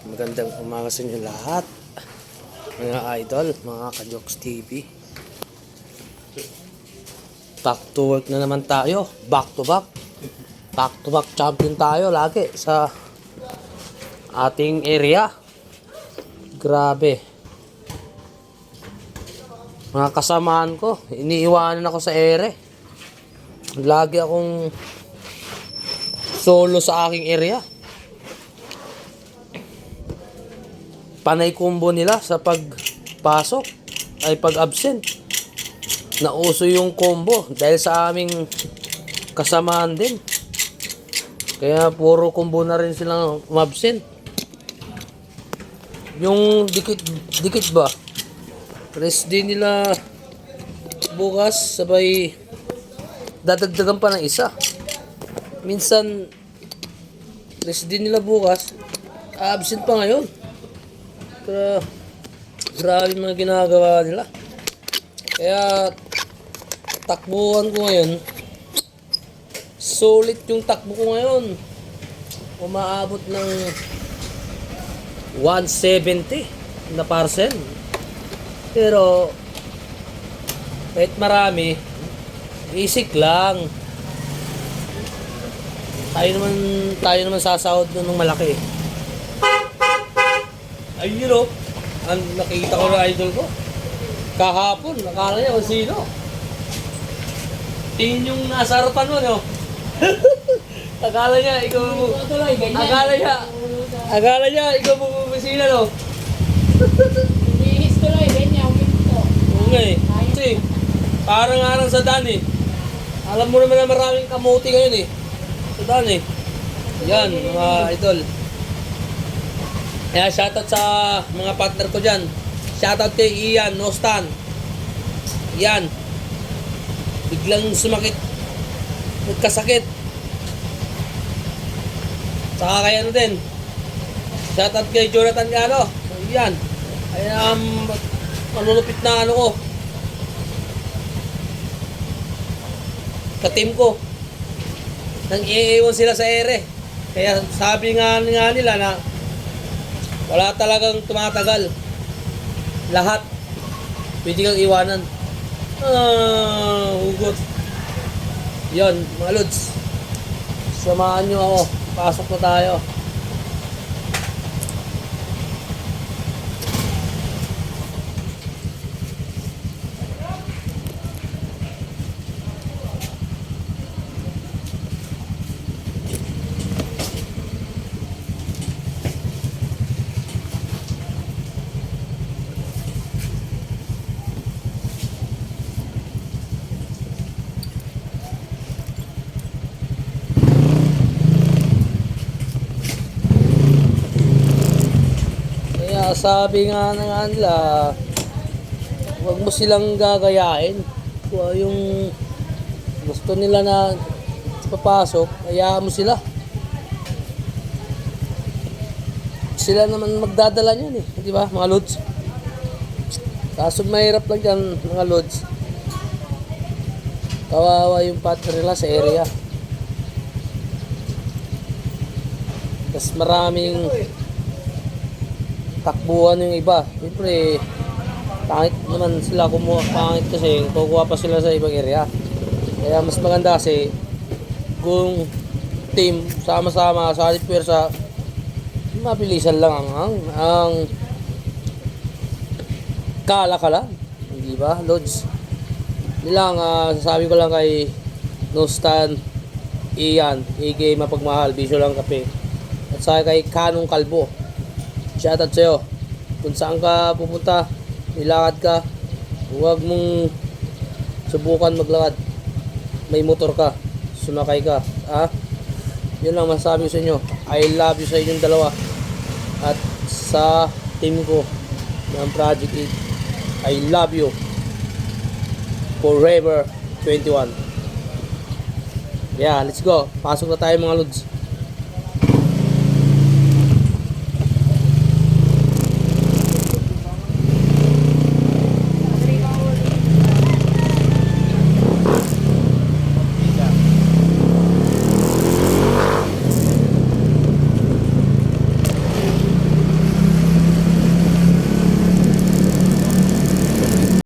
Magandang umaga sa inyo lahat, mga idol, mga Kajoks TV. Back to work na naman tayo. Back to back champion tayo lagi sa ating area. Grabe, mga kasamaan ko, iniiwanan ako sa ere. Lagi akong solo sa aking area. Panay combo nila sa pagpasok ay pag-absent. Nauso yung combo dahil sa aming kasamaan din. Kaya puro combo na rin silang umabsent. Yung dikit ba? Rest din nila bukas, sabay dadagdagan pa ng isa. Minsan rest din nila bukas, absent pa ngayon. Grabe mga ginagawa nila. Kaya takbuhan ko ngayon, solid yung takbo ko ngayon. Umaabot ng 170 na parcel. Pero kahit marami, basic lang. Tayo naman sasahod ng malaki. Ayun o, ang nakita ko na idol ko kahapon, nakala niya kung sino. Tingin yung nasa harapan mo, no? Akala niya ikaw bumubisina, no? Bihis tuloy, ganyan, huminto. Okay, kasi parang sa daan eh. Alam mo naman na maraming kamuti ngayon eh, sa daan eh. Yan, mga idol. Kaya shoutout sa mga partner ko dyan. Shoutout kay Ian, Nostan. Yan. Biglang sumakit. Nagkasakit. Saka kay ano din. Shoutout kay Jonathan Gano. Yan. Ay manulupit na ano ko. Ka-team ko. Nang iiwan sila sa ere. Kaya sabi nga nila na wala talagang tumatagal. Lahat pwede kang iwanan. Hugot. Yon, mga lods, samahan nyo ako. Pasok na tayo. Sabi nga nila, huwag mo silang gagayain. Yung gusto nila na papasok, hayaan mo sila. Sila naman magdadala niyan eh, di ba mga lods? Kaso mahirap lang yan mga lods. Kawawa yung partner nila sa area. Tapos maraming takbuhan yung iba. Siyempre, pangit naman sila kumuha. Pangit kasi kukuha pa sila sa ibang area. Kaya mas maganda kasi kung team, sama-sama, sa pwersa, mabilisan lang ang kalakalan. Hindi ba, Lods? Nilang, sasabi ko lang kay Nostan, Ian, Ige Mapagmahal, Bisyo lang Kape. At sa kay Kanong Kalbo. Shoutout sa'yo. Kung saan ka pupunta, nilakad ka, huwag mong subukan maglakad. May motor ka, sumakay ka. Yun lang masasabi ko sa inyo. I love you sa inyong dalawa. At sa team ko ng Project 8, I love you. Forever 21. Yeah, let's go. Pasok na tayo mga lods.